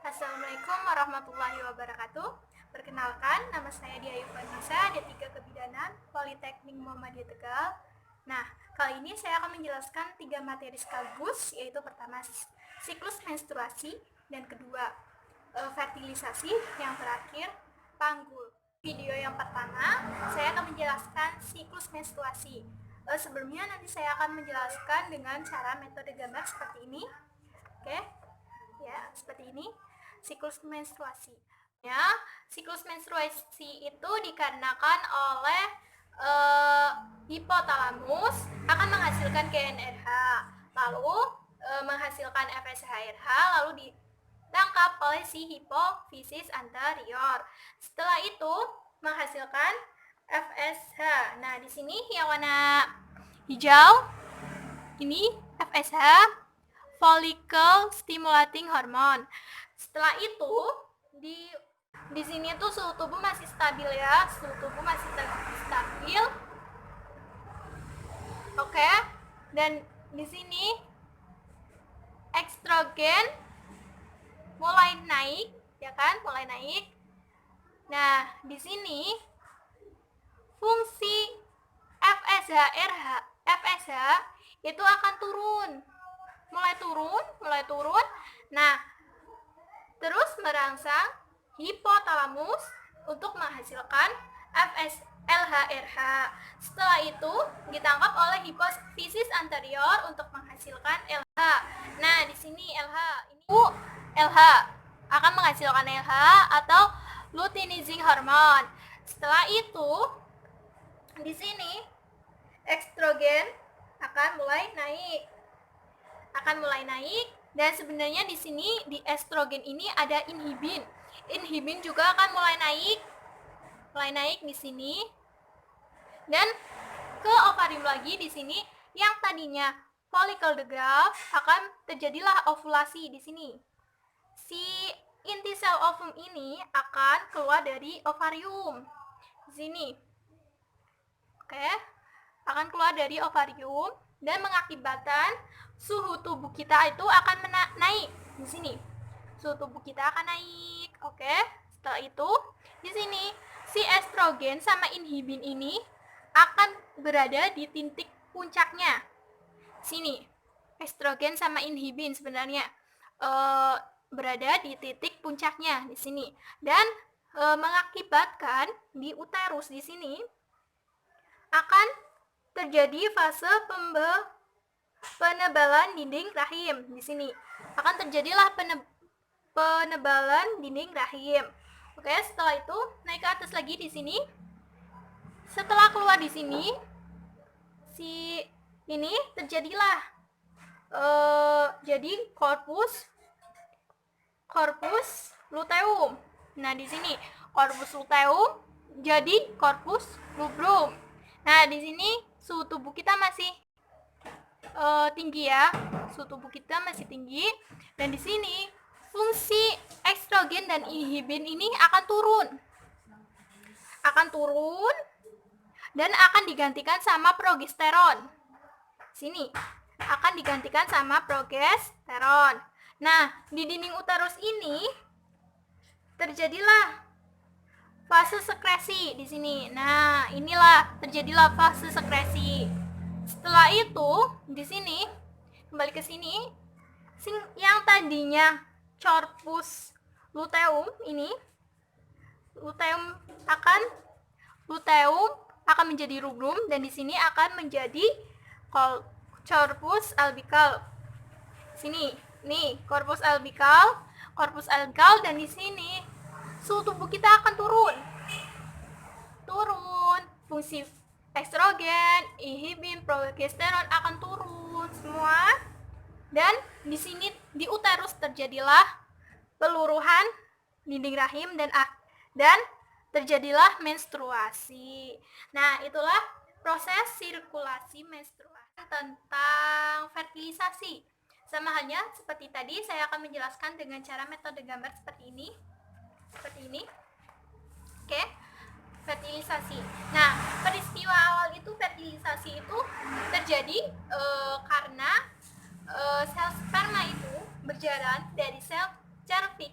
Assalamualaikum warahmatullahi wabarakatuh. Perkenalkan, nama saya Diayu Vanessa, D3 Kebidanan, Politeknik Muhammadiyah Tegal. Nah, kali ini saya akan menjelaskan 3 materi sekaligus, yaitu pertama siklus menstruasi, dan kedua fertilisasi, yang terakhir panggul. Video yang pertama, saya akan menjelaskan siklus menstruasi. Sebelumnya nanti saya akan menjelaskan dengan cara metode gambar seperti ini. Oke, ya seperti ini. Siklus menstruasi. Ya, siklus menstruasi itu dikarenakan oleh hipotalamus akan menghasilkan GnRH, lalu menghasilkan FSH-RH, lalu ditangkap oleh si hipofisis anterior. Setelah itu menghasilkan FSH. Nah, di sini yang warna hijau ini FSH, follicle stimulating hormone. Setelah itu di sini tuh suhu tubuh masih stabil ya, suhu tubuh masih stabil. Oke. Dan di sini estrogen mulai naik, ya kan? Mulai naik. Nah, di sini fungsi FSH itu akan turun. Mulai turun. Nah, terus merangsang hipotalamus untuk menghasilkan FSLH-RH. Setelah itu ditangkap oleh hipofisis anterior untuk menghasilkan LH. Nah, di sini LH akan menghasilkan LH atau luteinizing hormone. Setelah itu di sini estrogen akan mulai naik. Dan sebenarnya di sini di estrogen ini ada inhibin. Inhibin juga akan mulai naik di sini. Dan ke ovarium lagi di sini yang tadinya follicle the growth akan terjadilah ovulasi di sini. Si inti sel ovum ini akan keluar dari ovarium di sini. Oke, akan keluar dari ovarium dan mengakibatkan suhu tubuh kita itu akan naik di sini. Suhu tubuh kita akan naik. Oke. Setelah itu di sini si estrogen sama inhibin ini akan berada di titik puncaknya. Sini. Estrogen sama inhibin sebenarnya berada di titik puncaknya di sini dan mengakibatkan di uterus di sini akan terjadi fase penebalan dinding rahim. Di sini akan terjadilah penebalan dinding rahim. Oke, setelah itu naik ke atas lagi di sini. Setelah keluar di sini, si ini terjadilah jadi corpus luteum. Nah, di sini corpus luteum jadi corpus luteum. Nah, di sini suhu tubuh kita masih tinggi ya, suhu tubuh kita masih tinggi, dan di sini fungsi estrogen dan inhibin ini akan turun dan akan digantikan sama progesteron. Sini akan digantikan sama progesteron. Nah, di dinding uterus ini terjadilah fase sekresi di sini. Nah, inilah terjadilah fase sekresi. Setelah itu di sini kembali ke sini, yang tadinya corpus luteum ini luteum akan menjadi rubrum, dan di sini akan menjadi corpus albicale. Sini, nih corpus albicale, dan di sini suhu tubuh kita akan turun. Fungsi estrogen, inhibin, progesteron akan turun semua. Dan di sini di uterus terjadilah peluruhan dinding rahim dan terjadilah menstruasi. Nah, itulah proses sirkulasi menstruasi tentang fertilisasi. Sama halnya seperti tadi, saya akan menjelaskan dengan cara metode gambar seperti ini. Oke, fertilisasi. Nah, peristiwa awal itu fertilisasi itu terjadi karena sel sperma itu berjalan dari sel cervix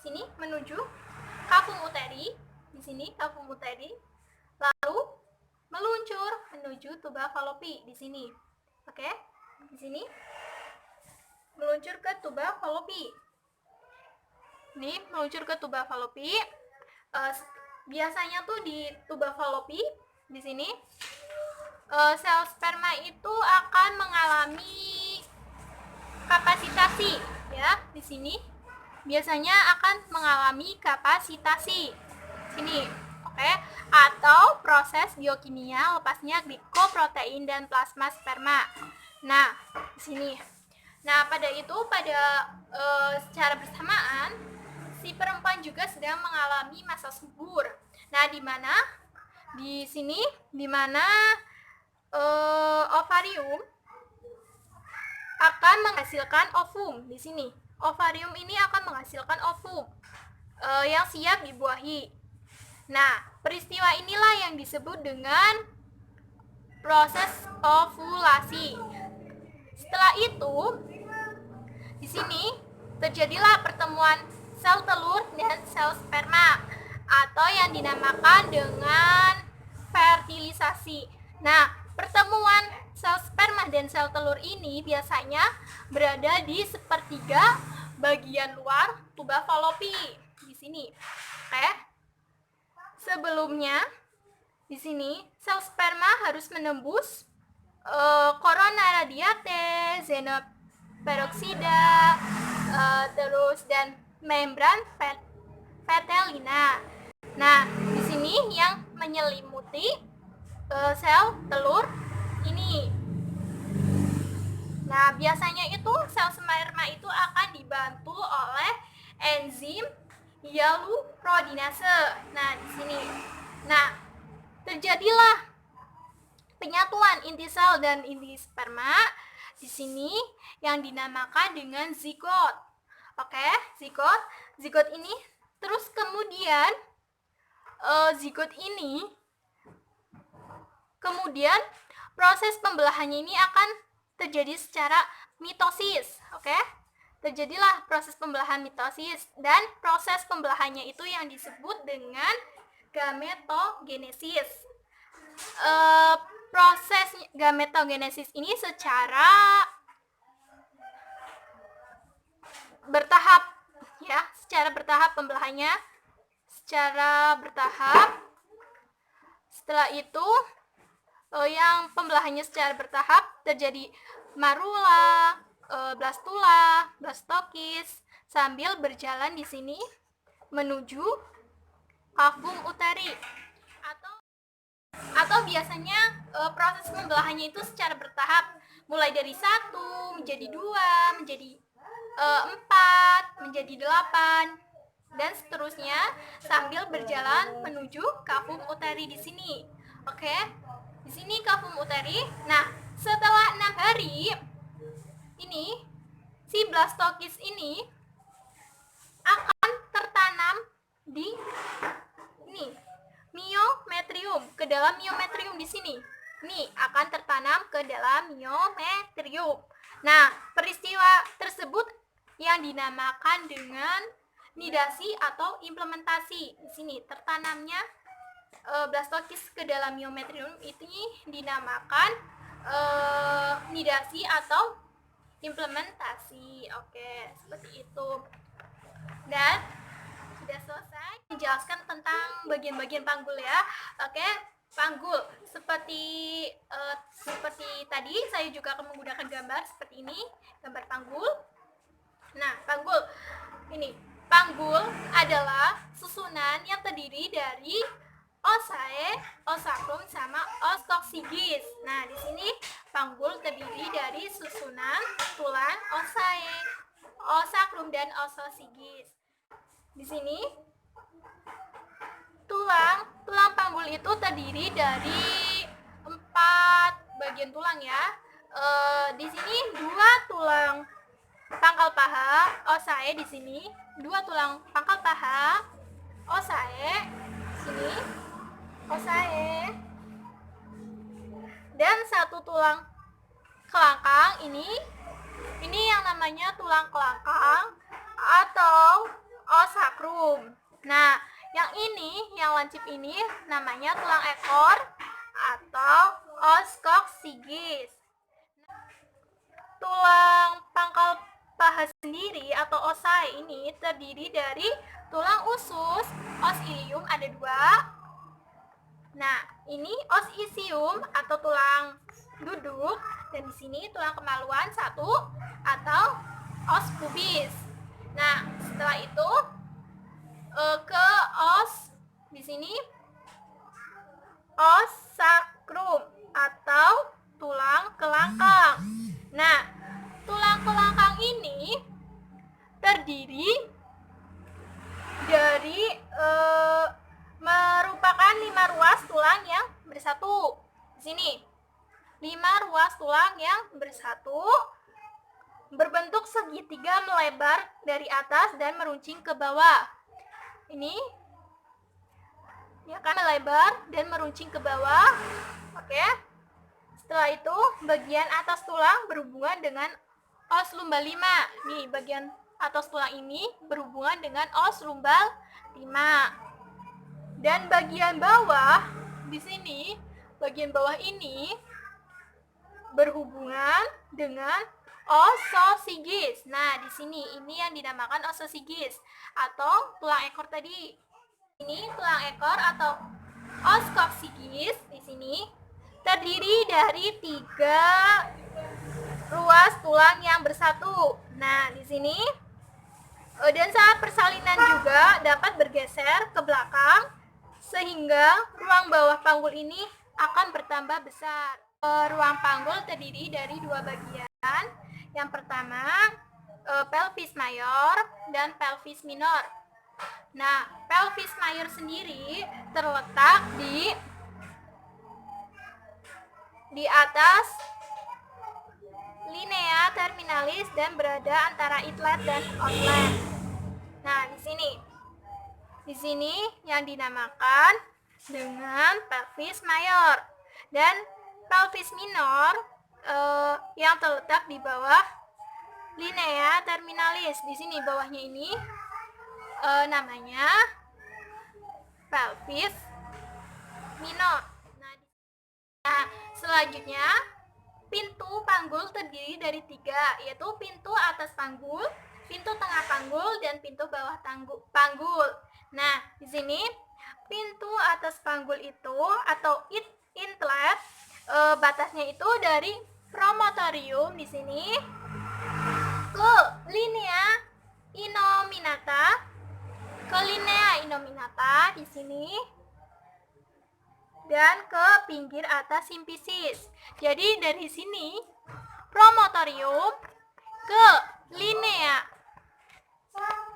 sini menuju cavum uteri, di sini cavum uteri, lalu meluncur menuju tuba fallopi di sini. Oke, di sini meluncur ke tuba fallopi. Ini meluncur ke tuba fallopi. Biasanya tuh di tuba fallopi di sini sel sperma itu akan mengalami kapasitasi, ya. Di sini biasanya akan mengalami kapasitasi. Sini, oke? Atau proses biokimia lepasnya glikoprotein dan plasma sperma. Nah, di sini. Nah, pada secara bersamaan si perempuan juga sedang mengalami masa subur. Nah, di mana di sini ovarium akan menghasilkan ovum. Di sini ovarium ini akan menghasilkan ovum yang siap dibuahi. Nah, peristiwa inilah yang disebut dengan proses ovulasi. Setelah itu, di sini terjadilah pertemuan sel telur dan sel sperma atau yang dinamakan dengan fertilisasi. Nah, pertemuan sel sperma dan sel telur ini biasanya berada di sepertiga bagian luar tuba fallopi di sini. Oke. Sebelumnya di sini sel sperma harus menembus corona radiate, xenoperoxida, terus dan membran petellina. Nah, di sini yang menyelimuti sel telur ini. Nah, biasanya itu sel sperma itu akan dibantu oleh enzim hyaluronidase. Nah, di sini. Nah, terjadilah penyatuan inti sel dan inti sperma di sini yang dinamakan dengan zigot. Oke, zigot. Zigot ini terus kemudian kemudian proses pembelahannya ini akan terjadi secara mitosis. Oke? Terjadilah proses pembelahan mitosis dan proses pembelahannya itu yang disebut dengan gametogenesis. Proses gametogenesis ini secara bertahap, ya, secara bertahap pembelahannya, secara bertahap. Setelah itu yang pembelahannya secara bertahap terjadi marula, blastula, blastokis sambil berjalan di sini menuju cavum uteri. Atau biasanya proses pembelahannya itu secara bertahap, mulai dari 1 menjadi 2 menjadi 4 menjadi 8 dan seterusnya sambil berjalan menuju cavum uteri di sini. Oke, di sini cavum uteri. Nah, setelah 6 hari ini si blastokis ini akan tertanam di ini miometrium, ke dalam miometrium di sini. Ini akan tertanam ke dalam miometrium. Nah, peristiwa tersebut yang dinamakan dengan nidasi atau implementasi. Di sini tertanamnya blastokis ke dalam miometrium ini dinamakan nidasi atau implementasi. Oke, seperti itu. Dan sudah selesai menjelaskan tentang bagian-bagian panggul, ya. Oke, panggul seperti tadi saya juga akan menggunakan gambar seperti ini, gambar panggul. Nah, panggul adalah susunan yang terdiri dari osae, osakrum sama ostoksigis. Nah, di sini panggul terdiri dari susunan tulang osae, osakrum dan ostoksigis. Di sini tulang panggul itu terdiri dari 4 bagian tulang, ya. Di sini 2 tulang pangkal paha osae, di sini 2 tulang pangkal paha osae, sini osae, dan 1 tulang kelangkang ini yang namanya tulang kelangkang atau osakrum. ini yang lancip ini namanya tulang ekor atau os coccygeus. Tulang pangkal paha sendiri atau osae ini terdiri dari tulang usus, os ilium ada 2. Nah, ini os isium atau tulang duduk, dan di sini tulang kemaluan 1 atau os pubis. Nah, setelah itu ke os di sini os sacrum atau tulang kelangkang. Nah, tulang kelangkang ini terdiri dari merupakan 5 ruas tulang yang bersatu. Di sini 5 ruas tulang yang bersatu berbentuk segitiga melebar dari atas dan meruncing ke bawah. Ini ya kan, melebar dan meruncing ke bawah. Oke. Setelah itu bagian atas tulang berhubungan dengan os lumbal 5. Nih, bagian atas tulang ini berhubungan dengan os lumbal 5. Dan bagian bawah di sini, bagian bawah ini berhubungan dengan ossocygis. Nah, di sini ini yang dinamakan ossocygis atau tulang ekor tadi. Ini tulang ekor atau os coccygeus di sini terdiri dari 3 ruas tulang yang bersatu. Nah, di sini dan saat persalinan juga dapat bergeser ke belakang sehingga ruang bawah panggul ini akan bertambah besar. Ruang panggul terdiri dari 2 bagian. Yang pertama pelvis mayor dan pelvis minor. Nah, pelvis mayor sendiri terletak di atas linea terminalis dan berada antara inlet dan outlet. Nah, di sini yang dinamakan dengan pelvis mayor, dan pelvis minor yang terletak di bawah linea terminalis. Di sini bawahnya ini namanya pelvis minor. Nah, selanjutnya pintu panggul terdiri dari 3, yaitu pintu atas panggul, pintu tengah panggul, dan pintu bawah panggul. Nah, di sini pintu atas panggul itu atau inlet batasnya itu dari promontorium di sini ke linea innominata di sini dan ke pinggir atas simfisis. Jadi dari sini promontorium ke linea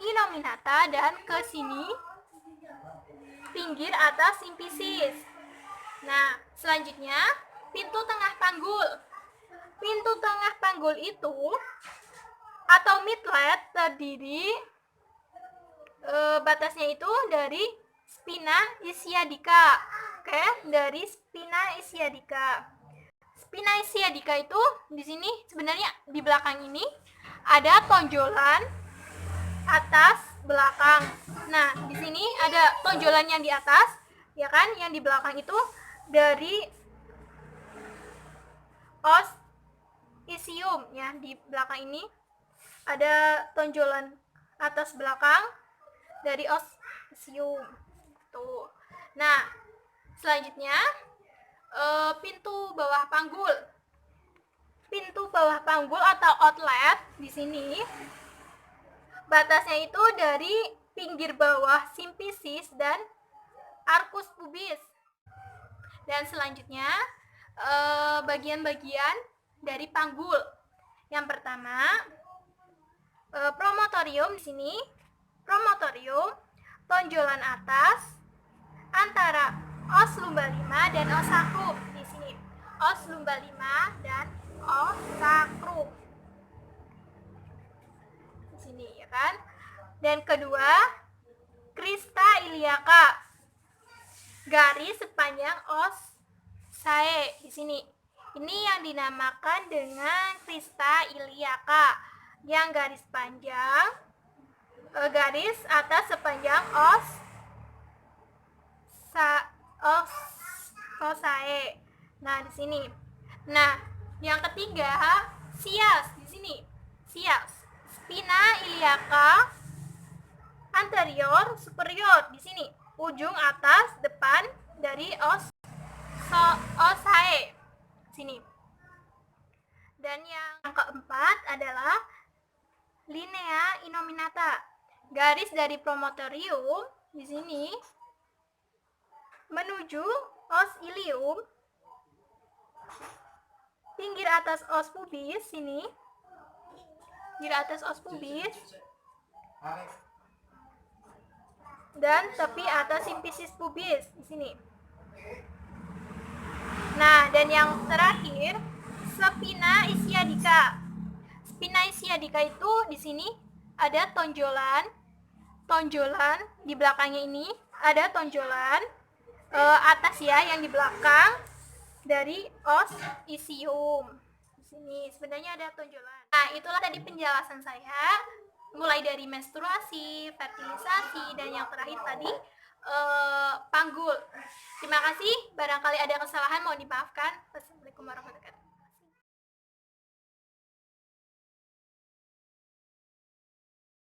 innominata dan ke sini pinggir atas simfisis. Nah, selanjutnya pintu tengah panggul. Pintu tengah panggul itu atau midlet terdiri batasnya itu dari spina ischiadica. Oke, dari spina ischiadica. Spina ischiadica itu di sini sebenarnya di belakang ini ada tonjolan atas belakang. Nah, di sini ada tonjolan yang di atas, ya kan? Yang di belakang itu dari os isium, ya. Di belakang ini ada tonjolan atas belakang dari os isium. Tuh. Nah, selanjutnya pintu bawah panggul. Pintu bawah panggul atau outlet di sini batasnya itu dari pinggir bawah simfisis dan arcus pubis. Dan selanjutnya bagian-bagian dari panggul. Yang pertama promontorium di sini. Promontorium tonjolan atas antara os lumbal 5 dan os sacrum. Di sini os lumbal 5 dan os sacrum. Di sini, ya kan? Dan kedua, crista iliaca. Garis sepanjang os sae di sini. Ini yang dinamakan dengan crista iliaca. Yang garis panjang, garis atas sepanjang os oocyte. Nah, di sini. Nah, yang ketiga sias di sini. Sias. Spina iliaca anterior superior di sini. Ujung atas depan dari oocyte. Sini. Dan yang keempat adalah linea innominata. Garis dari promontorium di sini menuju os ilium, pinggir atas os pubis sini, pinggir atas os pubis, dan tepi atas simfisis pubis di sini. Nah, dan yang terakhir spina ischiadica. Spina ischiadica itu di sini ada tonjolan di belakangnya ini ada tonjolan atas ya, yang di belakang dari os isium. Di sini sebenarnya ada tonjolan. Nah, itulah tadi penjelasan saya mulai dari menstruasi, fertilisasi, dan yang terakhir tadi panggul. Terima kasih, barangkali ada kesalahan mohon dimaafkan. Wassalamualaikum warahmatullahi wabarakatuh.